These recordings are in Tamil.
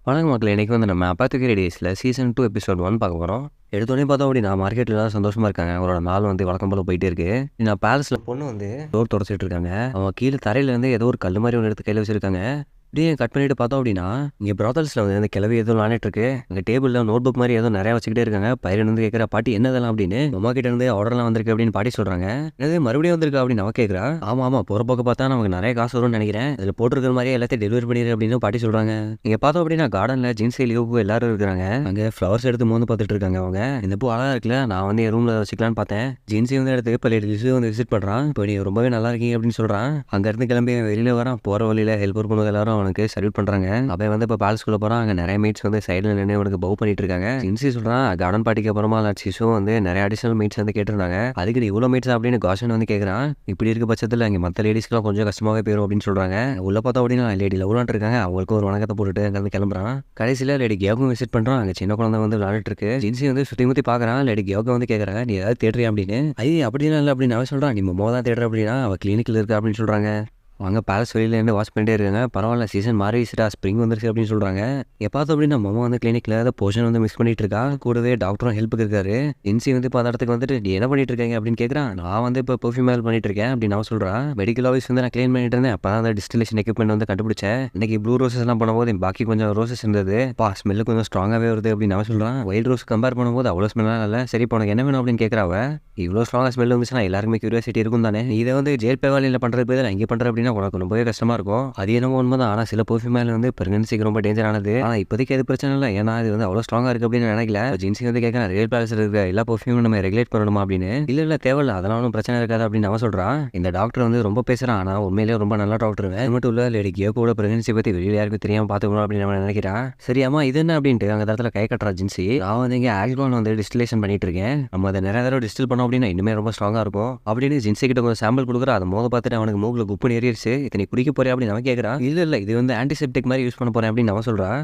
வணக்கம் மக்களே. இன்னைக்கு வந்து நம்ம அப்பாத்துக்கு டேஸில் சீசன் 2 எபிசோட் 1 பார்க்க போகிறோம். எடுத்தோடனே பார்த்தோம் அப்படின்னா மார்க்கெட்டில் எல்லாம் சந்தோஷமாக இருக்காங்க. அவரோட நாள் வந்து வழக்கம் போல் போயிட்டே இருக்கு. நான் பேலஸில் பொண்ணு வந்து டோர் தொடச்சிட்டு இருக்காங்க. அவங்க கீழே தரையில வந்து ஏதோ ஒரு கல் மாதிரி ஒன்று எடுத்து கையில் வச்சிருக்காங்க. அப்படியே கட் பண்ணிட்டு பார்த்தோம் அப்படின்னா இங்கே ப்ராத்தல்ஸில் வந்து இந்த கிளவி எதுவும் விளாண்டுட்டு இருக்கு. அங்கே டேபிளில் நோட் புக் மாதிரி ஏதோ நிறையா வச்சுக்கிட்டே இருக்காங்க. பையன் வந்து கேட்குறா, பாட்டி என்னதெல்லாம் அப்படின்னு. அம்மா கிட்ட இருந்து ஆர்டர்லாம் வந்திருக்கு அப்படின்னு பாட்டி சொல்கிறாங்க. என்னது மறுபடியும் வந்திருக்கு அப்படின்னு அவ கேட்குறா. ஆமாம் போகிற போக்க பார்த்தா நமக்கு நிறைய காசு வரும்னு நினைக்கிறேன். அதில் போட்டிருக்கிற மாதிரியே எல்லாத்தையும் டெலிவரி பண்ணிடு அப்படின்னு பாட்டி சொல்கிறாங்க. இங்கே பார்த்தோம் அப்படின்னா கார்டனில் ஜீன்ஸே லியோபு எல்லாரும் இருக்கிறாங்க. அங்கே ஃப்ளவர்ஸ் எடுத்து மோந்து பார்த்துட்டு இருக்காங்க. அவங்க இந்த பூ அழகாக இருக்குல்ல, நான் வந்து என் ரூமில் வச்சுக்கலான்னு பார்த்தேன். ஜீன்ஸே வந்து எடுத்து இப்போ லேடிஸு வந்து விசிட் பண்ணுறான். இப்போ நீ ரொம்பவே நல்லா இருக்கீங்க அப்படின்னு சொல்கிறான். அங்கேருந்து கிளம்பி வெளியில் வரான். போகிற வழியில் ஹெல்ப் பண்ணுவது எல்லாரும் அவனுக்கு சல்யூட் பண்ணுறாங்க. அவன் வந்து இப்போ பேலஸ்குள்ளே போகிறான். அங்கே நிறைய மீட்ஸ் வந்து சைடில் நின்று அவனுக்கு பவு பண்ணிட்டு இருக்காங்க. ஜின்சி சொல்கிறான், கார்டன் பார்ட்டிக்கு அப்புறமா சிசுவும் வந்து நிறைய அடிஷனல் மீட்ஸ் வந்து கேட்டிருந்தாங்க. அதுக்கு நீ இவ்வளோ மீட்ஸ் அப்படின்னு காஷன் வந்து கேட்குறான். இப்படி இருக்க பட்சத்தில் அங்கே மற்ற லேடிஸ்க்குலாம் கொஞ்சம் கஷ்டமாகவே போயிடும் அப்படின்னு சொல்கிறாங்க. உள்ள பார்த்தா அப்படின்னா லேடி லவ்லான்ட்டு இருக்காங்க. அவங்களுக்கு ஒரு வணக்கத்தை போட்டுட்டு அங்கேருந்து கிளம்புறான். கடைசியில் லேடி கேவுக்கும் விசிட் பண்ணுறான். அங்கே சின்ன குழந்தை வந்து விளையாடிட்டு இருக்கு. ஜின்சி வந்து சுற்றி முற்றி பார்க்குறான். லேடி கேவுக்கு வந்து கேட்குறாங்க, நீ ஏதாவது தேடுறியா அப்படின்னு. ஐயே அப்படின்னா இல்லை அப்படின்னு அவன் சொல்கிறான். நீ மொமோ தான் தேடுற அப்படின்னா அவள் கிளினிக்கில் இருக்கா அப்படின்னு சொல்கிறாங்க. அவங்க பேலஸ் வெளியில இருந்து வாட்ச் பண்ணிட்டே இருக்காங்க. பரவாயில்ல, சீசன் மாறிடுச்சுடா, ஸ்ப்ரிங் வந்துருச்சு அப்படின்னு சொல்கிறாங்க. எப்போ அப்படின்னா மொமோ வந்து கிளினிக்கில் ஏதாவது போர்ஷன் வந்து மிஸ் பண்ணிட்டு இருக்கா. கூடவே டாக்டரும் ஹெல்ப்புக்கு இருக்காரு. ஜின்சி வந்து இப்போ அந்த இடத்துக்கு வந்துட்டு நீ என்ன பண்ணிட்டு இருக்கீங்க அப்படின்னு கேட்குறான். நான் வந்து இப்போ பெர்ஃப்யூம் மேல் பண்ணிட்டு இருக்கேன் அப்படின்னு நான் சொல்கிறான். மெடிக்கல் ஆஃபீஸ் வந்து நான் க்ளீன் பண்ணிட்டு இருந்தேன். அப்போ தான் அந்த டிஸ்டிலேஷன் எக்யூப்மெண்ட் வந்து கண்டுபிடிச்சேன். இன்னைக்கு ப்ளூ ரோசஸ் எல்லாம் பண்ணும்போது பாக்கி கொஞ்சம் ரோசஸ் இருந்தது. ஸ்மெல்லு கொஞ்சம் ஸ்ட்ராங்காகவே வருது அப்படின்னு நான் சொல்கிறான். ஒயிட் ரோஸ் கம்பேர் பண்ணும்போது அவ்வளோ ஸ்மெல்லாம் இல்லை. சரி இப்போ உனக்கு என்ன வேணும் அப்படின்னு கேட்குறாவ. இவ்வளோ ஸ்ட்ராங்காக ஸ்மெல் வந்துச்சுன்னா எல்லாருக்குமே கியூரியாசிட்டி இருக்கும் தானே. இதை வந்து ஜெயில் பேவாலியில் பண்ணுறது போய் நான் இங்கே பண்ணுறேன் அப்படின்னா உனக்கு ரொம்பவே கஷ்டமாக இருக்கும். அது என்னமோ உண்மைதான். ஆனால் சில பெர்ஃப்யூம் மேலே வந்து பிரெக்னன்சிக்கு ரொம்ப டேஞ்சரானது. ஆனால் இப்போதைக்கு எது பிரச்சனை இல்லை, ஏன்னா இது வந்து அவ்வளோ ஸ்ட்ராங்காக இருக்குது அப்படின்னு நினைக்கல. ஜின்சி வந்து கேட்குறேன், ரியல் பேலஸ் இருக்க எல்லா பெர்ஃப்யூமும் நம்ம ரெகுலேட் பண்ணணுமா அப்படின்னு. இல்லை தேவையில்லை, அதெல்லாம் ஒன்றும் பிரச்சனை இருக்காது அப்படின்னு அவன் சொல்கிறான். இந்த டாக்டர் வந்து ரொம்ப பேசுகிறான், ஆனால் உண்மையிலேயே ரொம்ப நல்ல டாக்டர். அது மட்டும் இல்லை, லேடி கேக்கோட பிரெக்னன்சி பற்றி வெளியில் யாருக்கும் தெரியாமல் பார்த்துக்கணும் அப்படின்னு நம்ம நினைக்கிறான். சரி அம்மா இது என்ன அப்படின்ட்டு அங்கே இடத்துல கை கட்டுறா ஜின்சி. நான் வந்து இங்கே ஆல்கோஹால் வந்து டிஸ்டிலேஷன் பண்ணிட்டு இருக்கேன். நம்ம அதை நிறைய தடவை டிஸ்டில் பண்ணோம் அப்படின்னா இன்னுமே ரொம்ப ஸ்ட்ராங்காக இருக்கும் அப்படின்னு ஜின்சி கிட்ட கொஞ்சம் சாம்பிள் கொடுக்குற. அதை மோத பார்த்துட்டு அவனுக்கு மூக்கில் குப்புன்னு ஏறிடுச்சு. இத்தனை குடிக்க போறேன் அப்படின்னு அவன் கேட்குறான். இல்லை இது வந்து ஆன்டிசெப்டிக் மாதிரி யூஸ் பண்ண போறேன் அப்படின்னு அவன் சொல்கிறான்.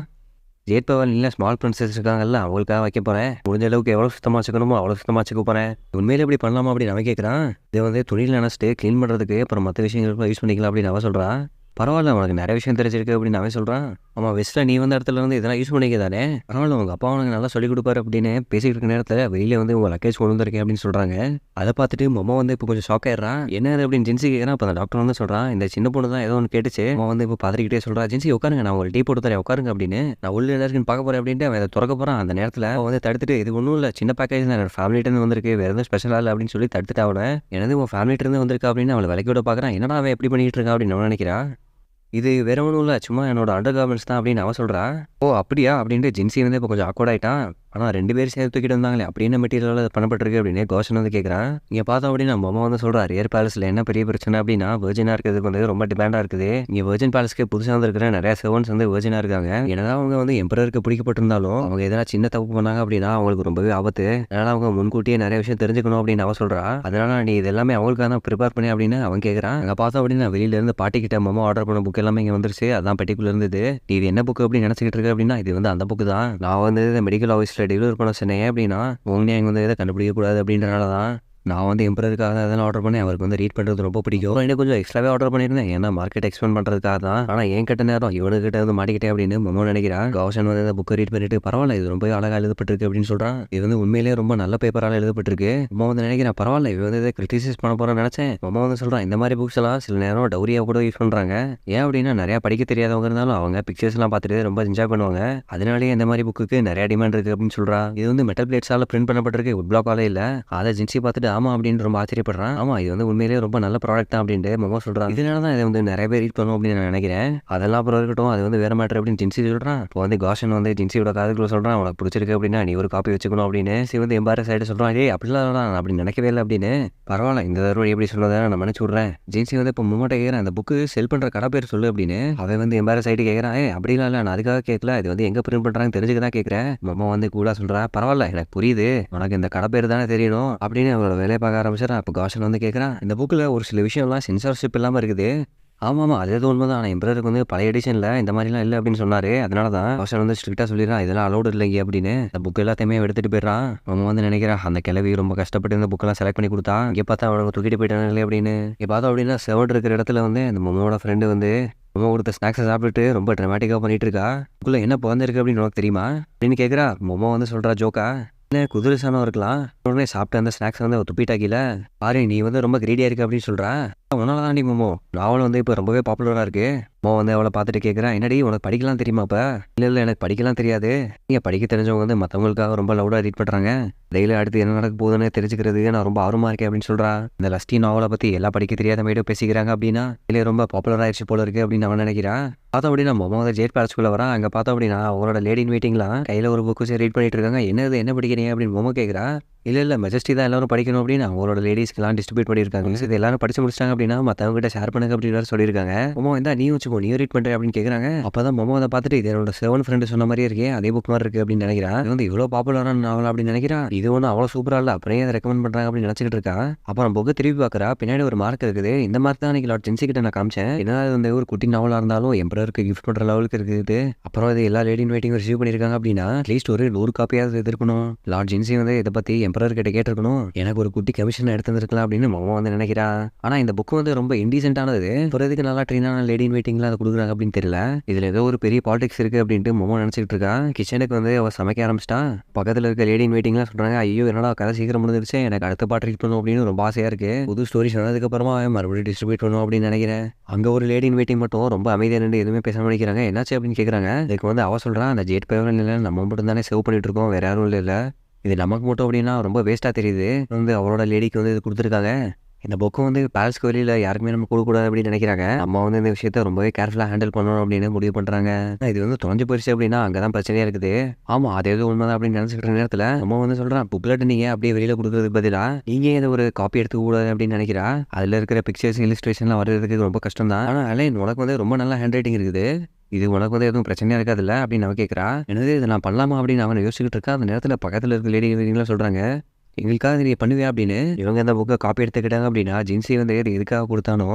ஜேட் பவர் இல்லை, ஸ்மால் பிரின்சஸ் இருக்காங்கல்ல, அவங்களுக்காக வைக்க போகிறேன். முடிஞ்ச அளவுக்கு எவ்வளோ சுத்தமாக வச்சுக்கணுமோ அவ்வளோ சுத்தமாக வச்சுக்க போகிறேன். உண்மையிலே எப்படி பண்ணலாமா அப்படின்னு அவன் கேட்குறான். இதை வந்து துணியில் நினச்சிட்டு க்ளீன் பண்ணுறதுக்கு அப்புறம் மற்ற விஷயங்களுக்கு யூஸ் பண்ணிக்கலாம் அப்படின்னு அவன் சொல்கிறான். பரவாயில்ல, உனக்கு நிறைய விஷயம் தெரிஞ்சிருக்கு அப்படின்னு அவன் சொல்கிறான். ஆமாம், வெஸ்ட்டில் நீ வந்த இடத்துல வந்து இதெல்லாம் யூஸ் பண்ணிக்க தானே. பரவாயில்ல, உங்கள் அப்பா உனக்கு நல்லா சொல்லிக் கொடுப்பாரு அப்படின்னு பேசிக்கிட்டு இருக்க நேரத்தில் வெளியில் வந்து உங்கள் லக்கேஜ் கொண்டு வந்திருக்கேன் அப்படின்னு சொல்கிறாங்க. அதை பார்த்துட்டு மொம்மா வந்து இப்போ கொஞ்சம் ஷாக் ஆயிடுறான். என்ன அது அப்படின்னு ஜின்சி கேட்குறான். அப்போ அந்த டாக்டர் வந்து சொல்கிறான், இந்த சின்ன பொண்ணு தான் ஏதோ ஒன்று கேட்டுச்சு. அவன் வந்து இப்போ பார்த்துக்கிட்டே சொல்கிறா, ஜின்சி உட்காருங்க, நான் உங்களுக்கு டீ போட்டு தரேன் உட்காருங்க அப்படின்னு. நான் உள்ள எல்லாருக்கும் பார்க்க போகிறேன் அப்படின்ட்டு அவன் அதை திறக்க போகிறான். அந்த நேரத்தில் அவன் வந்து தடுத்துட்டு, இது ஒன்றும் இல்லை, சின்ன பேக்கேஜ் தான், என்னோட ஃபேமிலிட்டேருந்து வந்திருக்கு, வேறு எதுவும் ஸ்பெஷலாக இல்லை அப்படின்னு சொல்லி தடுத்துட்டு அவனை. எனது உன் ஃபேமிலிட்டேருந்து வந்திருக்கா அப்படின்னு அவளை விலைக்கு விட பார்க்குறான். என்னடா அவன் எப்படி பண்ணிட்டு இருக்கா அப்படின்னு அவன் நினைக்கிறான். இது வேற ஒன்றும் இல்லை, சும்மா என்னோட அண்டர் கார்மெண்ட்ஸ் தான் அப்படின்னு அவன் சொல்கிறா. ஓ அப்படியா அப்படின்ட்டு ஜின்சி வந்து இப்போ கொஞ்சம் ஆக்வர்ட் ஆகிட்டான். ஆனால் 2 பேரும் சேர்த்து தூக்கிட்டு வந்தாங்களே, அப்படி என்ன மெட்டீரியல் அது பண்ணப்பட்டிருக்கு அப்படின்னு கோஷன் வந்து கேட்குறான். இங்கே பார்த்தோம் அப்படின்னா மொம்மா வந்து சொல்கிறா, ரியர் பேலஸில் என்ன பெரிய பிரச்சனை அப்படின்னா வெர்ஜினாக இருக்கிறதுக்கு வந்து ரொம்ப டிமாண்டாக இருக்குது. இங்கே வெர்ஜின் பேலஸ்க்கு புதுசாக வந்துருக்கிற நிறைய சர்வன்ஸ் வந்து வெர்ஜினாக இருக்காங்க. ஏன்னா அவங்க வந்து எம்பரருக்கு பிடிக்கப்பட்டிருந்தாலும் அவங்க எதனா சின்ன தப்பு பண்ணாங்க அப்படின்னா அவங்களுக்கு ரொம்பவே ஆபத்து. அதனால் அவங்க முன்கூட்டியே நிறைய விஷயம் தெரிஞ்சுக்கணும் அப்படின்னு அவன் சொல்கிறா. அதனால் நீ இது எல்லாமே அவங்களுக்காக தான் ப்ரிப்பேர் பண்ணி அப்படின்னு அவன் கேட்குறான். அங்கே பார்த்தோம் அப்படின்னா வெளியிலேருந்து பாட்டிக்கிட்ட மொம்மா ஆர்டர் பண்ண புக் எல்லாமே இங்கே வந்துருச்சு. அதான் பெட்டிக்குள்ளே இருந்தது. நீ இது என்ன புக்கு அப்படின்னு நினச்சிக்கிட்டு இருக்கு அப்படின்னா இது வந்து அந்த புக்கு தான். நான் வந்து மெடிக்கல் ஆஃபீஸில் டெலிவரி பண்ண சொன்னேன் அப்படின்னா உங்க இங்கே வந்து எதை கண்டுபிடிக்கக்கூடாது அப்படின்றனால தான் நான் வந்து எம்பரருக்காக அதெல்லாம் ஆர்டர் பண்ணி அவருக்கு வந்து ரீட் பண்ணுறது ரொம்ப பிடிக்கும். எனக்கு கொஞ்சம் எக்ஸ்ட்ராவே ஆர்டர் பண்ணியிருந்தேன், ஏன்னா மார்க்கெட் எக்ஸ்பெண்ட் பண்ணுறதுக்காக தான். ஆனால் என் கிட்ட நேரம் இவனுக்கிட்ட வந்து மாட்டிக்கிட்டே அப்படின்னு மொமோ நினைக்கிறான். கௌஷன் வந்து இந்த புக்கை ரீட் பண்ணிட்டு பரவாயில்ல, இது ரொம்ப அழகாக எழுதப்பட்டிருக்கு அப்படின்னு சொல்கிறான். இது வந்து உண்மையிலேயே ரொம்ப நல்ல பேப்பரால் எழுதப்பட்டிருக்கு. மொமோ வந்து நினைக்கிறேன், பரவாயில்ல இவன் வந்து இதை கிரிட்டிசைஸ் பண்ண போகிறேன்னு நினச்சேன். மொமோ வந்து சொல்கிறான், இந்த மாதிரி புக்ஸ் எல்லாம் சில நேரம் டவுரியாக கூட யூஸ் பண்ணுறாங்க. ஏன் அப்படின்னா நிறையா படிக்க தெரியாதவங்க இருந்தாலும் அவங்க பிக்சர்ஸ்லாம் பார்த்துட்டு ரொம்ப என்ஜாய் பண்ணுவாங்க. அதனாலேயே இந்த மாதிரி புக்கு நிறைய டிமாண்ட் இருக்குது அப்படின்னு சொல்கிறா. இது வந்து மெட்டல் பிளேட்ஸால் பிரிண்ட் பண்ணப்பட்டிருக்கு, உட் பிளாக்காலே இல்லை. அதை ஜின்சி பார்த்துட்டு ஆமா அப்படின்னு ரொம்ப ஆச்சரியப்படுறான். ஆமா இது வந்து உண்மையிலேயே ரொம்ப நல்ல ப்ராடக்ட் தான் அப்படின்ட்டு மொமோ சொல்கிறான். இதனால தான் இதை வந்து நிறைய பேர் ரீட் பண்ணும் அப்படின்னு நான் நினைக்கிறேன். அதெல்லாம் அப்புறம் இருக்கட்டும், அது வந்து வேற மேட்டர் அப்படின்னு ஜின்சி சொல்கிறான். இப்போ வந்து காஷன் வந்து ஜின்சியோட காதுக்குள்ள சொல்கிறான், உனக்கு பிடிச்சிருக்கு அப்படின்னா நீ ஒரு காப்பி வச்சுக்கணும் அப்படின்னு. வந்து எம்பாரஸ் ஆகிட்டு சொல்கிறான், ஏய் அப்படிலாம் நான் அப்படி நினைக்கவே இல்லை அப்படின்னு. பரவாயில்ல, இந்த தடவை எப்படி சொன்னதை நான் நினச்சி விட்றேன். ஜின்சி வந்து இப்போ மொமோட்ட கேட்குறேன், அந்த புக்கு செல் பண்ணுற கடை பேர் சொல்லு அப்படின்னு. அவன் வந்து எம்பாரஸ் ஆகிட்டு கேட்குறான், அப்படிலாம் இல்லை, நான் அதுக்காக கேட்கல, இது வந்து எங்கே பிரிண்ட் பண்ணுறாங்க தெரிஞ்சுக்க தான் கேட்குறேன். மொமோ வந்து கூலாக சொல்கிறா, பரவாயில்ல எனக்கு புரியுது, உனக்கு இந்த கடை பேர் தானே தெரியணும் அப்படின்னு அவரோட வேலையை பார்க்க ஆரம்பிச்சிடறான். இப்போ காஷன் வந்து கேட்குறான், இந்த புக்கில் ஒரு சில விஷயம்லாம் சென்சார்ஷிப் இல்லாமல் இருக்குது. ஆமாம் அது எதுவும் உண்மை தான். ஆனால் எம்ப்ரருக்கு வந்து பழைய எடிஷனில் இந்த மாதிரிலாம் இல்லை அப்படின்னு சொன்னார். அதனால தான் ரோஷன் வந்து ஸ்ட்ரிக்டாக சொல்லிடுறான், இதெல்லாம் அலௌட் இல்லைங்க அப்படின்னு. அந்த புக் எல்லாத்தையுமே எடுத்துகிட்டு போயிடறான். அவன் வந்து நினைக்கிறான், அந்த கிளவி ரொம்ப கஷ்டப்பட்டு இந்த புக்கெல்லாம் செலக்ட் பண்ணி கொடுத்தா, இங்கே பார்த்தா அவனுக்கு தூக்கிட்டு போயிட்டானே அப்படின்னு. இங்கே பார்த்தோம் அப்படின்னா செவன் இருக்கிற இடத்துல வந்து அந்த மொமோட ஃப்ரெண்டு வந்து மொமோ கொடுத்த ஸ்நாக்ஸை சாப்பிட்டுட்டு ரொம்ப ட்ராமாட்டிக்காக பண்ணிட்டு இருக்கா. அதுக்குள்ள என்ன பிறந்திருக்கு அப்படின்னு உனக்கு தெரியுமா அப்படின்னு கேட்குறா. மொமோ வந்து சொல்கிறா ஜோக்கா, என்ன குதிரசானம் இருக்கலாம். உடனே சாப்பிட்டு அந்த ஸ்நாக்ஸ் வந்து துப்பிட்டாக்கில. பாரு நீ வந்து ரொம்ப கிரீடியாக இருக்கு அப்படின்னு சொல்கிறா. உன்னால தாண்டி மோமோ நாவல் வந்து இப்போ ரொம்பவே பாப்புலராக இருக்கு. மோ வந்து அவளை பார்த்துட்டு கேட்குறா, என்னடி உனக்கு படிக்கலாம் தெரியுமா? இப்போ இல்லை எனக்கு படிக்கலாம் தெரியாது. நீங்கள் படிக்க தெரிஞ்சவங்க வந்து மற்றவங்களுக்காக ரொம்ப லவுடாக ரீட் பண்ணுறாங்க. டெய்லி அடுத்து என்ன நடக்க போகுதுன்னு தெரிஞ்சுக்கிறதுக்கு நான் ரொம்ப ஆர்வமாக இருக்கேன் அப்படின்னு சொல்கிறா. இந்த லஸ்டி நாவலை பற்றி எல்லாம் படிக்க தெரியாத மேடோ பேசிக்கிறாங்க அப்படின்னா இல்லை ரொம்ப பாப்புலர் ஆயிடுச்சு போல இருக்கு அப்படின்னு அவன் நினைக்கிறான். பார்த்தோம் அப்படின்னா மொமோ வந்து ஜேட் பேலஸ்குள்ளே வரான். அங்கே பார்த்தோம் அப்படின்னா அவங்களோட லேடி இன் வெயிட்டிங்லாம் கையில் ஒரு புக்கு வச்சு ரீட் பண்ணிட்டு இருக்காங்க. என்ன படிக்கிறீங்க அப்படின்னு மொமோ கேட்குறா. இல்லை மெஜஸ்டி தான் எல்லாரும் படிக்கணும் அப்படின்னு அவங்களோட லேடிஸ்க்கெல்லாம் டிஸ்ட்ரிபியூட் பண்ணியிருக்காங்க. இது எல்லாரும் படிச்சு முடிச்சிட்டாங்க அப்படின்னா மற்றவங்க கிட்ட ஷேர் பண்ணுங்க அப்படின்னு சொல்லியிருக்காங்க. மொமோ வந்து நீ வச்சுக்கோ, நீ ரீட் பண்ணுற அப்படின்னு கேட்குறாங்க. அப்போ தான் மொமோ அதை பார்த்துட்டு இது என்னோட 7 ஃப்ரெண்டு சொன்ன மாதிரியே இருக்கே, அதே புக் மாதிரி இருக்குது அப்படின்னு நினைக்கிறான். இது வந்து இவ்வளோ பாப்புலரான நாவல் அப்படின்னு நினைக்கிறான். இது ஒன்றும் அவ்வளோ சூப்பராக இல்லை, அப்படியே அதை ரெக்கமெண்ட் பண்ணுறாங்க அப்படின்னு நினச்சிட்டு இருக்கா. அப்புறம் புக்கு திருப்பி பார்க்குறா. பின்னாடி ஒரு மார்க் இருக்குது. இந்த மார்க் தான் அன்றைக்கி லார்ட் ஜென்சி கிட்ட நான் காமிச்சேன். என்னது வந்து ஒரு குட்டி நாவலாக இருந்தாலும் எம்பரருக்கு கிஃப்ட் பண்ணுற லெவலுக்கு இருக்குது. அப்புறம் இது எல்லா லேடி இன் வெயிட்டிங் ரிசீவ் பண்ணியிருக்காங்க அப்படின்னா அட்லீஸ்ட் ஒரு 100 காப்பியாவது எதிர்க்கணும். லார்ட் ஜென்சி வந்து இதை பற்றி எம்பரர் கிட்ட கேட்டிருக்கணும். எனக்கு ஒரு குட்டி கமிஷன் எடுத்து வந்துருக்கலாம் அப்படின்னு மொமோ வந்து நினைக்கிறா. ஆனா இந்த புக் வந்து ரொம்ப இன்டீசென்டானது. பிறகு நல்லா ட்ரெயினான லேடி இன் வெயிட்டிங்ல அதை கொடுக்குறாங்க அப்படின்னு தெரியல. இதுல ஏதோ ஒரு பெரிய பாலிடிக்ஸ் இருக்கு அப்படின்ட்டு மொமோ நினைச்சிட்டு இருக்கா. கிச்சனுக்கு வந்து அவ சமைக்க ஆரம்பிச்சிட்டா. பக்கத்துல இருக்க லேடி இன் வெயிட்டிங்லாம் சொல்றாங்க, ஐயோ என்னடா கதை சீக்கிரம் முடிஞ்சிருச்சு, எனக்கு அடுத்த பாட்டு ரீட் பண்ணும் அப்படின்னு ரொம்ப ஆசையா இருக்கு. புது ஸ்டோரி சொன்னதுக்கு அப்புறமா மறுபடியும் டிஸ்ட்ரிபியூட் பண்ணும் அப்படின்னு நினைக்கிறேன். அங்க ஒரு லேடி இன் வெயிட்டிங் மட்டும் ரொம்ப அமைதியா நின்று எதுவுமே பேசாம நினைக்கிறாங்க. என்னாச்சு அப்படின்னு கேட்கறாங்க. இதுக்கு வந்து அவ சொல்றான், அந்த ஜேட் பேவர் இல்லை, நம்ம மட்டும் தானே சேவ் பண்ணிட்டு இருக்கோம், வேற யாரும் இல்லை, இது நமக்கு மட்டும் அப்படின்னா ரொம்ப வேஸ்ட்டாக தெரியுது. வந்து அவரோட லேடிக்கு வந்து இது கொடுத்துருக்காங்க. இந்த புக்கு வந்து பேலஸ்க்கு வெளியில் யாருக்குமே நம்ம கொடுக்கக்கூடாது அப்படின்னு நினைக்கிறாங்க. நம்ம வந்து இந்த விஷயத்த ரொம்பவே கேர்ஃபுல்லாக ஹேண்டில் பண்ணணும் அப்படின்னு முடிவு பண்ணுறாங்க. இது வந்து தொலைஞ்சு போயிடுச்சு அப்படின்னா அங்கே தான் பிரச்சனையாக இருக்குது. ஆமாம் அது எதுவும் உண்மை தான் அப்படின்னு நினச்சிக்கிற நேரத்தில் நம்ம வந்து சொல்கிறான், புக்லெட் நீங்கள் அப்படியே வெளியில் கொடுக்குறதுக்கு பதிலாக நீங்கள் இதை ஒரு காப்பி எடுத்துக்கூடாது அப்படின்னு நினைக்கிறா. அதில் இருக்கிற பிக்சர்ஸ் இலிஸ்ட்ரேஷன்லாம் வர்றதுக்கு ரொம்ப கஷ்டம் தான். ஆனால் அலைன் உனக்கு வந்து ரொம்ப நல்ல ஹேண்ட் ரைட்டிங் இருக்குது, இது உனக்கு வந்து எதுவும் பிரச்சனையாக இருக்காதுல்ல அப்படின்னு அவன் கேட்குறா. என்னது இதை நான் பண்ணலாமா அப்படின்னு அவனை யோசிச்சுட்டு இருக்கா. அந்த நேரத்தில் பக்கத்தில் இருக்க லேடிங்களாம் சொல்கிறாங்க, எங்களுக்காக நீ பண்ணுவியா அப்படின்னு. இவங்க இந்த புக்கை காப்பி எடுத்துக்கிட்டாங்க அப்படின்னா ஜின்சி வந்து எதுக்காக கொடுத்தானோ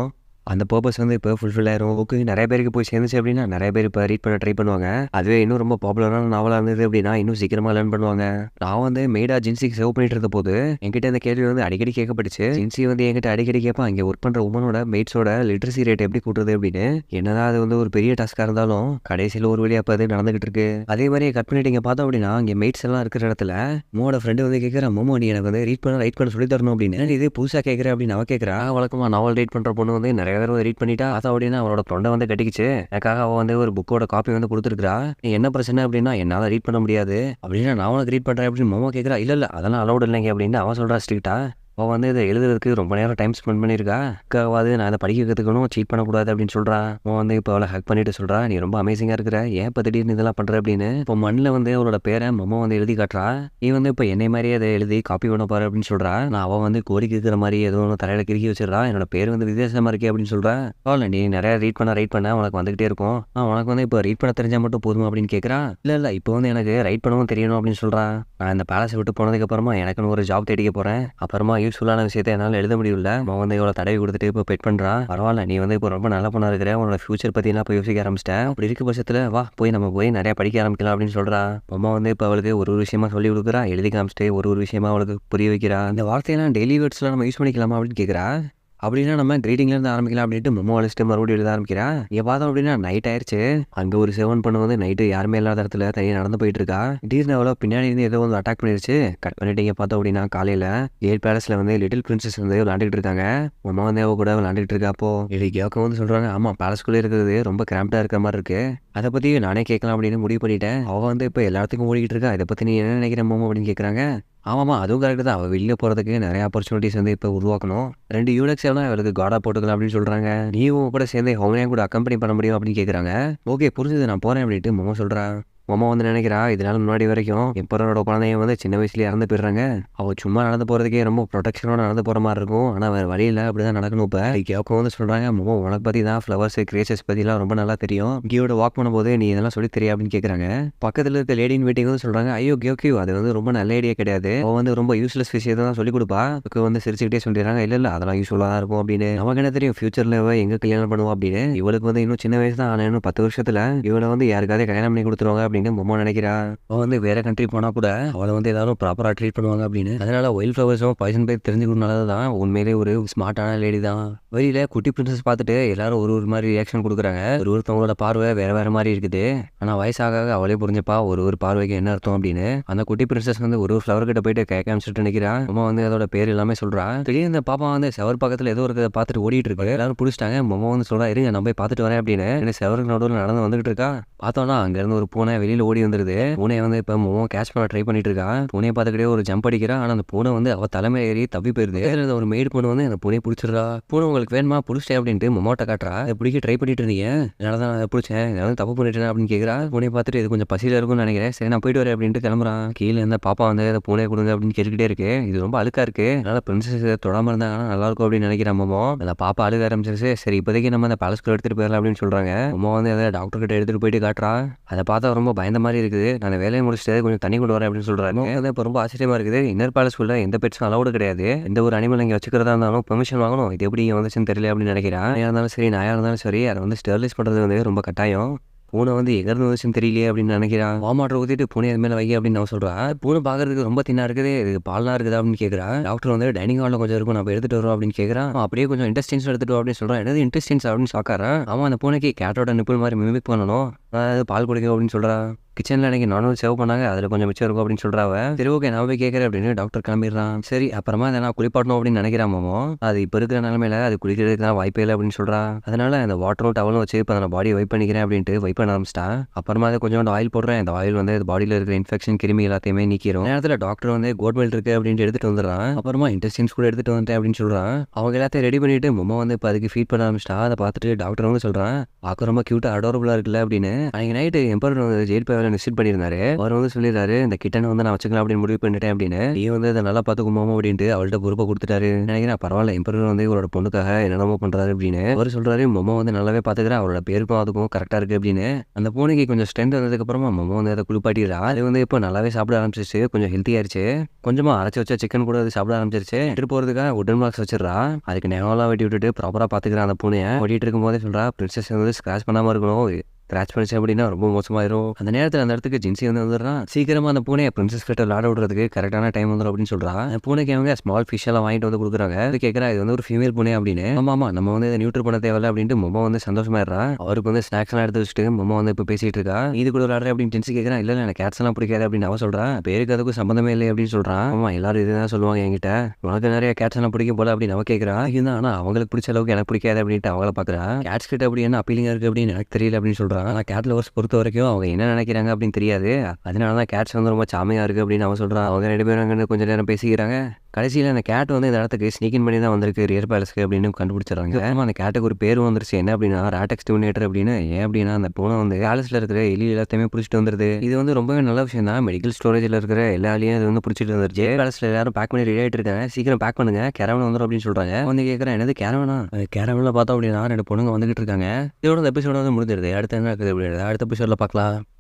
அந்த பர்பஸ் வந்து இப்போ ஃபுல்ஃபில் ஆயிரும். புக்கு நிறைய பேருக்கு போய் சேர்ந்துச்சு அப்படின்னா நிறைய பேர் இப்போ ரீட் பண்ண ட்ரை பண்ணுவாங்க. அதுவே இன்னும் ரொம்ப பாப்புலரான நாவலாக இருந்தது அப்படின்னா இன்னும் சீக்கிரமாக லேர்ன் பண்ணுவாங்க. நான் வந்து மெய்டா ஜின்சிக்கு சேவ் பண்ணிட்டு இருந்த போது என்கிட்ட இந்த கேள்வி வந்து அடிக்கடி கேட்கப்பட்டுச்சு. ஜின்சி வந்து என்கிட்ட அடிக்கடி கேட்பான், இங்கே ஒர்க் பண்ணுற உமனோட மெய்ட்ஸோட லிட்ரஸி ரேட் எப்படி கூட்டுறது அப்படின்னு. என்னதான் அது வந்து ஒரு பெரிய டாஸ்க்காக இருந்தாலும் கடைசியில் ஒரு வழி அப்போ அது நடந்துகிட்டு இருக்கு. அதே மாதிரி கட் பண்ணிட்டு இங்கே பார்த்தோம் அப்படின்னா இங்கே மெய்ட்ஸ் எல்லாம் இருக்கிற இடத்துல மோட ஃப்ரெண்டு வந்து கேட்குறேன், மோமோ நீ எனக்கு வந்து ரீட் பண்ண சொல்லி தரணும் அப்படின்னு. இது புதுசாக கேட்குறேன் அப்படின்னு அவன் கேட்குறா. வழக்கமாக நாவல் ரீட் பண்ணுற பொண்ணு வந்து நிறைய பேர் ரீட் பண்ணிட்டா அதை அப்படின்னா அவளோட தொண்டை வந்து கட்டிக்கிச்சு. எனக்காக அவள் வந்து ஒரு புக்கோட காப்பி வந்து கொடுத்துருக்கா. நீ என்ன பிரச்சனை அப்படின்னா என்னால் ரீட் பண்ண முடியாது அப்படின்னா நான் உனக்கு ரீட் பண்ணுறேன் அப்படின்னு மோமோ கேட்குறா. இல்லை அதெல்லாம் அலௌட் இல்லைங்க அப்படின்னு அவன் சொல்கிறா ஸ்ட்ரிக்டா. அவள் வந்து இதை எழுதுறதுக்கு ரொம்ப நேரம் டைம் ஸ்பெண்ட் பண்ணியிருக்கா. அக்காவது நான் அதை படிக்க கற்றுக்கணும், சீட் பண்ணக்கூடாது அப்படின்னு சொல்கிறான். அவன் வந்து இப்போ அவளை ஹக் பண்ணிட்டு சொல்கிறா, நீ ரொம்ப அமேசிங்காக இருக்கிற, ஏன் இப்போ திடீர்னு இதெல்லாம் பண்ணுற அப்படின்னு. இப்போ மண்ணில் வந்து அவளோட பேரை மொமோ வந்து எழுதி காட்டுறா. நீ வந்து இப்போ என்னை மாதிரியே அதை எழுதி காப்பி பண்ண பாரு அப்படின்னு சொல்கிறா. நான் அவன் வந்து கோரிக்கை இருக்கிற மாதிரி ஏதோ ஒன்று தலையில் கிறுக்கி வச்சிடறா. என்னோட பேர் வந்து வித்தியாசமாக இருக்கே அப்படின்னு சொல்கிறா. இல்லை நீ நிறையா ரீட் பண்ண உனக்கு வந்துகிட்டே இருக்கும், உனக்கு வந்து இப்போ ரீட் பண்ண தெரிஞ்சால் மட்டும் போதும் அப்படின்னு கேட்குறா. இல்லை இப்போ வந்து எனக்கு ரைட் பண்ணவும் தெரியணும் அப்படின்னு சொல்கிறான். நான் இந்த பேலஸை விட்டு போனதுக்கப்புறமா எனக்குன்னு ஒரு ஜாப் தேடிக்க போகிறேன். அப்புறமா யூஸ்ஃபுல்லான விஷயத்தை என்னால் எழுத முடியல. அவன் வந்து இவ்வளோ தடவை கொடுத்துட்டு இப்போ பெட் பண்ணுறான். பரவாயில்ல, நீ வந்து இப்போ ரொம்ப நல்ல பொண்ணாக இருக்கிற, உன்னோட ஃபியூச்சர் பற்றிலாம் இப்போ யோசிக்க ஆரம்பிச்சிட்டேன். அப்படி இருக்க பட்சத்தில் வா நம்ம போய் நிறையா படிக்க ஆரம்பிக்கலாம் அப்படின்னு சொல்கிறா. அம்மா வந்து இப்போ அவளுக்கு ஒரு விஷயமா சொல்லி கொடுக்குறா, எழுதி காமிச்சிட்டு ஒரு விஷயமா அவளுக்கு புரிய வைக்கிறா. இந்த வார்த்தையெல்லாம் டெய்லி வேர்ட்ஸ்லாம் நம்ம யூஸ் பண்ணிக்கலாமா அப்படின்னு கேட்குறா. அப்படின்னா நம்ம கிரீட்டிங்லேருந்து ஆரம்பிக்கலாம் அப்படின்ட்டு மெமோ அழிச்சிட்டு மறுபடியும் எழுத ஆரம்பிக்கிறா. இங்கே பார்த்தோம் அப்படின்னா நைட் ஆயிடுச்சு. அங்கே ஒரு 7 பொண்ணு வந்து நைட்டு யாருமே இல்லாத இடத்துல தனியாக நடந்து போயிட்டு இருக்கா. திடீர்னு அவ்வளோ பின்னாடி இருந்து ஏதோ வந்து அட்டாக் பண்ணிருச்சு. கட் பண்ணிட்டு இங்கே பார்த்தோம் அப்படின்னா காலையில் ஏல் பேலஸில் வந்து லிட்டில் பிரின்சஸ் வந்து விளாண்டுட்டு இருக்காங்க. அம்மா வந்து அவ கூட விளாண்டுட்டு இருக்காப்போ கேட்க வந்து சொல்கிறாங்க, ஆமாம் பேலஸ்குள்ளே இருக்கிறது ரொம்ப கிராம்ப்டாக இருக்கிற மாதிரி இருக்கு, அதை பற்றி நானே கேட்கலாம் அப்படின்னு முடிவு பண்ணிட்டேன். அவள் வந்து இப்போ எல்லாத்துக்கும் ஓடிக்கிட்டு இருக்கா, இதை பற்றி நீ என்ன நினைக்கிற மோமோ அப்படின்னு கேட்குறாங்க. ஆமாம்மா அதுவும் கரெக்டு தான், அவள் வெளியில் போகிறதுக்கு நிறைய ஆப்பர்ச்சுனிட்டிஸ் வந்து இப்போ உருவாக்கணும். 2 யூனிக்ஸ் எல்லாம் அவளுக்கு காடாக போட்டுக்கலாம் அப்படின்னு சொல்கிறாங்க. நீயும் கூட சேர்ந்து அவங்களையும் கூட அக்கம்பெனி பண்ண முடியும் அப்படின்னு கேட்குறாங்க. ஓகே புரிஞ்சுது, நான் போகிறேன் அப்படின்ட்டு மோமோ சொல்கிறான். மொமோ வந்து நினைக்கிறா, இதனால முன்னாடி வரைக்கும் எம்பரோட குழந்தைய வந்து சின்ன வயசுலேயே இறந்து போயிடுறாங்க. அவள் சும்மா நடந்து போகிறதுக்கே ரொம்ப ப்ரொடெக்ஷனோட நடந்து போகிற மாதிரி இருக்கும். ஆனால் வேறு வழியில் அப்படி தான் நடக்கணும். இப்போ கேட்க வந்து சொல்கிறாங்க, மொமோ உனக்கு பற்றி தான் ஃப்ளவர்ஸ் கிரேச்சஸ் பற்றிலாம் ரொம்ப நல்லா தெரியும், கியோட வாக் பண்ணும்போது நீ இதெல்லாம் சொல்லி தெரியும் அப்படின்னு கேட்குறாங்க. பக்கத்தில் இருக்க லேடி இன் வெயிட்டிங் வந்து சொல்கிறாங்க, ஐயோ கியோ அது வந்து ரொம்ப நல்ல ஐடியா கிடையாது, அவள் வந்து ரொம்ப யூஸ்லெஸ் விஷயத்தை தான் சொல்லிக் கொடுப்பா. அதுக்கு வந்து சிரிச்சுக்கிட்டே சொல்லிடுறாங்க, இல்லை அதெல்லாம் யூஸ்ஃபுல்லாக தான் இருக்கும் அப்படின்னு. நமக்கு என்ன தெரியும் ஃபியூச்சரில் எங்கே கல்யாணம் பண்ணுவோம் அப்படின்னு. இவளுக்கு வந்து இன்னும் சின்ன வயசு தான், ஆனால் இன்னும் 10 வருஷத்தில் இவளை வந்து யாருக்காவது கல்யாணம் பண்ணி கொடுத்துருவாங்க அப்படின்னு மொமோ நினைக்கிறா. அவள் வந்து வேற கண்ட்ரி போனால் கூட அவளை வந்து எல்லாரும் ப்ராப்பராக ட்ரீட் பண்ணுவாங்க அப்படின்னு. அதனால ஒயில் ஃப்ளவர்ஸும் பாய்சன் பேர் தெரிஞ்சுக்கிறதுனால தான் உண்மையிலே ஒரு ஸ்மார்ட்டான லேடி தான். வெளியில குட்டி பிரின்சஸ் பார்த்துட்டு எல்லாரும் ஒரு மாதிரி ரியாக்ஷன் கொடுக்குறாங்க. ஒருத்தவங்களோட பார்வை வேற மாதிரி இருக்குது. ஆனால் வயசாக அவளே புரிஞ்சப்பா ஒரு பார்வைக்கு என்ன அர்த்தம் அப்படின்னு. அந்த குட்டி பிரின்சஸ் வந்து ஒரு ஃப்ளவர் கிட்ட போயிட்டு கேட்க ஆரம்பிச்சுட்டு நினைக்கிறா. மொமோ வந்து அதோட பேர் எல்லாமே சொல்றா. திடீர்னு இந்த பாப்பா வந்து செவர் பக்கத்தில் ஏதோ ஒரு பார்த்துட்டு ஓடிட்டு இருக்கு. எல்லாரும் பிடிச்சிட்டாங்க. மொமோ வந்து சொல்றா, இருங்க நான் போய் பார்த்துட்டு வரேன் அப்படின்னு. என்ன செவருக்கு நடுவில் நடந்து வந்துகிட்டு இருக்கா. பார்த்தோம்னா அங்க இருந்து ஒரு பூனை வெளியில ஓடி வந்துருது. பூனையை வந்து இப்ப மொமோ கேட்ச் பண்ண ட்ரை பண்ணிட்டு இருக்கா. பூனையை பார்த்துக்கிட்டே ஒரு ஜம்ப் அடிக்கிறா. ஆனா அந்த பூனை வந்து அவ தலைமை ஏறி தப்பி போயிருது. ஒரு மெய்டு பொண்ணு வந்து அந்த பூனையை பிடிச்சிடுறா. பூனை உங்களுக்கு வேணுமா பிடிச்சிட்டேன் அப்படின்ட்டு மொமோட்ட காட்டுறா. பிடிக்க ட்ரை பண்ணிட்டு இருந்தீங்க, அதனால தான் நான் பிடிச்சேன், நான் தப்பு பண்ணிட்டேன் அப்படின்னு கேட்குறா. பூனையை பார்த்துட்டு இது கொஞ்சம் பசியில இருக்கும்னு நினைக்கிறேன், சரி நான் போயிட்டு வரேன் அப்படின்ட்டு கிளம்புறான். கீழே இருந்த பாப்பா வந்து அந்த பூனையை கொடுங்க அப்படின்னு கேட்டுக்கிட்டே இருக்கு. இது ரொம்ப அழுக்கா இருக்கு, அதனால பிரின்சஸ் தொடாம இருந்தாங்கன்னா நல்லா இருக்கும் அப்படின்னு நினைக்கிறேன் மொமோ. அந்த பாப்பா அழுக ஆரம்பிச்சிருச்சு. சரி இப்போதைக்கு நம்ம அந்த பேலஸ்குள்ள எடுத்துட்டு போயிடலாம் அப்படின்னு சொல்றாங்க. மொமோ வந்து அதை டாக்டர் கிட்ட எடுத்துட்டு போயிட்டு காட்டுறா. அதை பார்த்தா ரொம்ப பயந்த மாதிரி இருக்குது. நான் வேலையை முடிச்சுட்டு கொஞ்சம் தண்ணி கொண்டு வரேன் அப்படின்னு சொல்றாரு. அது இப்போ ரொம்ப ஆச்சரியமா இருக்குது. இன்னர் பேலஸ்குள்ள எந்த பெட்ஸும் அலௌடு கிடையாது. எந்த ஒரு அனிமல் இங்கே வச்சுக்கிறதா இருந்தாலும் பெர்மிஷன் வாங்கணும். இது எப்படி இங்கே வந்துச்சுன்னு தெரியல அப்படின்னு நினைக்கிறேன். யாராக இருந்தாலும் சரி, நாயாக இருந்தாலும் சரி, அதை வந்து ஸ்டெர்லைஸ் பண்ணுறது வந்து ரொம்ப கட்டாயம். பூனை வந்து எங்கேருந்து வந்துச்சுன்னு தெரியலையே அப்படின்னு நினைக்கிறான். வாமாட்டர் ஊற்றிட்டு பூனை அது மேலே வைக்க அப்படின்னு நான் சொல்கிறேன். பூனை பார்க்கறதுக்கு ரொம்ப தின்னா இருக்குது, இது பால்லாம் இருக்குதா அப்படின்னு கேட்குறான். டாக்டர் வந்து டைனிங் ஹாலில் கொஞ்சம் இருக்கும், நம்ம எடுத்துகிட்டு வரோம் அப்படின்னு கேட்குறான். அப்படியே கொஞ்சம் இன்டெஸ்டின்ஸ் எடுத்துகிட்டு அப்படின்னு சொல்கிறான். என்னது இன்டெஸ்டின்ஸ் அப்படின்னு ஷாக்காரன். அவன் அந்த பூனைக்கு கேட்டோட நிப்பிள் மாதிரி மிமிக் பண்ணணும், அதாவது பால் குடிக்கும் அப்படின்னு சொல்கிறான். கிச்சனில் எனக்கு நான்வெஜ் சேவ் பண்ணாங்க, அதில் கொஞ்சம் மிச்சம் இருக்கும் அப்படின்னு சொல்கிறாவ. சரி ஓகே நான் போய் கேட்குறேன் அப்படின்னு டாக்டர் கிளம்பிடுறான். சரி அப்புறமா அதை நான் குளிப்பாட்டணும் அப்படின்னு நினைக்கிறாமோ, அது இப்போ இருக்கிற நிலமையில அது குளிக்கிறதுக்கு தான் வாய்ப்பே இல்லை அப்படின்னு சொல்கிறா. அதனால அந்த வாட்டரும் டவலும் வச்சு இப்போ நான் பாடியை வைப் பண்ணிக்கிறேன் அப்படின்ட்டு வைப் பண்ண ஆரம்பிச்சிட்டான். அப்புறமா அதை கொஞ்சம் ஆயில் போடுறேன். இந்த ஆயில் வந்து பாடியில் இருக்கிற இன்ஃபெக்ஷன் கிருமி எல்லாத்தையுமே நீக்கிடும். நேரத்தில் டாக்டர் வந்து கோட் மில்க் இருக்கு அப்படின்ட்டு எடுத்துட்டு வந்துடுறான். அப்புறமா இன்டெஸ்டின்ஸ் கூட எடுத்துட்டு வந்துட்டேன் அப்படின்னு சொல்கிறான். அவங்க எல்லாத்தையும் ரெடி பண்ணிட்டு மொமோ வந்து இப்போ அதுக்கு ஃபீட் பண்ண ஆரம்பிச்சிட்டா. அதை பார்த்துட்டு டாக்டர் வந்து சொல்கிறான், பார்க்க ரொம்ப க்யூட்டாக அடோரபுளாக இருக்குல்ல அப்படின்னு. அன்றைக்கி நைட்டு எம்பரர் வந்து ஜெயில் பேவில் விசிட் பண்ணியிருந்தாரு. அவர் வந்து சொல்லிடுறாரு, இந்த கிட்டனை வந்து நான் வச்சுக்கலாம் அப்படின்னு முடிவு பண்ணிட்டேன் அப்படின்னு. நீ வந்து அதை நல்லா பார்த்துக்குமோ அப்படின்ட்டு அவள்கிட்ட பொறுப்பை கொடுத்துட்டாரு. நினைக்கிறேன் பரவாயில்ல, எம்பரர் வந்து இவரோட பொண்ணுக்காக என்னென்னமோ பண்றாரு அப்படின்னு. அவர் சொல்றாரு, மொமோ வந்து நல்லாவே பார்த்துக்கிறேன், அவரோட பேருக்கும் அதுக்கும் கரெக்டா இருக்கு அப்படின்னு. அந்த பூனைக்கு கொஞ்சம் ஸ்ட்ரென்த் வந்ததுக்கு அப்புறமா மொமோ வந்து அதை குளிப்பாட்டிடுறா. அது வந்து இப்போ நல்லாவே சாப்பிட ஆரம்பிச்சிருச்சு, கொஞ்சம் ஹெல்த்தி ஆயிடுச்சு. கொஞ்சமா அரைச்சி வச்ச சிக்கன் கூட அது சாப்பிட ஆரம்பிச்சிருச்சு. எடுத்து போறதுக்காக உடன் பாக்ஸ் வச்சிடறா. அதுக்கு நேவலாம் வெட்டி விட்டுட்டு ப்ராப்பரா பார்த்துக்கிறான் அந்த பூனையை. ஓட்டிட்டு இருக்கும் போதே சொல்றா, பிரின்சஸ் வந்து ஸ்கிராச் பண்ணாம இருக்கணும், ஸ்க்ராச் பண்ணிச்சு அப்படின்னா ரொம்ப மோசமாயிரும். அந்த நேரத்தில் அந்த இடத்துக்கு ஜின்சி வந்து வந்துடுறான். சீக்கிரமா அந்த பூனையை பிரின்சஸ் கிட்ட விளாட விடுறதுக்கு கரெக்டான டைம் வந்துடும் அப்படின்னு சொல்றான். அந்த பூனைக்கு அவங்க ஸ்மால் ஃபிஷ் எல்லாம் வாங்கிட்டு வந்து கொடுக்குறாங்க. அது கேட்கறா, இது வந்து ஒரு ஃபீமேல் பூனை அப்படின்னு. ஆமா நம்ம வந்து இதை நியூட்ரு பண்ண தேவையில்ல அப்படின்ட்டு மொமோ வந்து சந்தோஷமாயிடுறா. அவருக்கு வந்து ஸ்நாக்ஸ் எல்லாம் எடுத்து வச்சுட்டு மொமோ வந்து இப்போ பேசிட்டு இருக்கா. இது கூட விளாடுற அப்படின்னு ஜின்சி கேட்கறான். இல்ல எனக்கு கேட்ஸ் எல்லாம் பிடிக்காது அப்படின்னு அவ சொல்றான். பேருக்கு அதுக்கும் சம்பந்தமே இல்லை அப்படின்னு சொல்றான். ஆமா எல்லாரும் இதுதான் சொல்லுவாங்க என்கிட்ட, உனக்கு நிறைய கேட்ஸ் எல்லாம் பிடிக்கும் போல அப்படின்னு அவ கேட்கறா. இதுதான் ஆனா அவங்களுக்கு பிடிச்ச அளவுக்கு எனக்கு பிடிக்காது அப்படின்ட்டு அவங்கள பாக்குறா. கேட்ஸ் கிட்ட அப்படி என்ன அப்பீலிங்கா இருக்கு அப்படின்னு எனக்கு தெரியல அப்படின்னு சொல்றான். ஆனா கேட் லவர்ஸ் பொறுத்த வரைக்கும் அவங்க என்ன நினைக்கிறாங்க அப்படின்னு தெரியாது, அதனால தான் கேட்ஸ் வந்து ரொம்ப சாமையாக இருக்குது அப்படின்னு அவன் சொல்கிறான். அவங்க 2 பேரும் அங்கே கொஞ்சம் நேரம் பேசிக்கிறாங்க. கடைசியில் அந்த கேட் வந்து இந்த இடத்துக்கு ஸ்னீக்கின் பண்ணி தான் வந்திருக்கு ரியர் பேலஸ்க்கு அப்படின்னு கண்டுபிடிச்சிடறாங்க. அந்த கேட்டுக்கு ஒரு பேர் வந்துருச்சு, என்ன அப்படின்னா ராட் எக்ஸ்டர்மினேட்டர் அப்படின்னு. ஏன் அப்படின்னா அந்த பூனை வந்து பேலஸில் இருக்கிற எலி எல்லாத்தையுமே பிடிச்சிட்டு வந்துருது. இது வந்து ரொம்பவே நல்ல விஷயம் தான். மெடிக்கல் ஸ்டோரேஜில் இருக்கிற எல்லா எலியும் இது வந்து பிடிச்சிட்டு வந்துருச்சு. பேலஸில் எல்லாரும் பேக் பண்ணி ரெடி ஆகிட்டு இருக்காங்க, சீக்கிரம் பேக் பண்ணுங்க, கேரவன் வந்துடும் அப்படின்னு சொல்கிறாங்க. வந்து கேட்குறேன், என்னது கேரவனா? கேரவனில் பார்த்தோம் அப்படின்னா 2 பொண்ணுங்க வந்துகிட்டு இருக்காங்க. இதோட எபிசோட வந்து முடிஞ்சிருது. அடுத்து என்ன இருக்குது அப்படின்னா அடுத்த எபிசோடில் பார்க்கலாம்.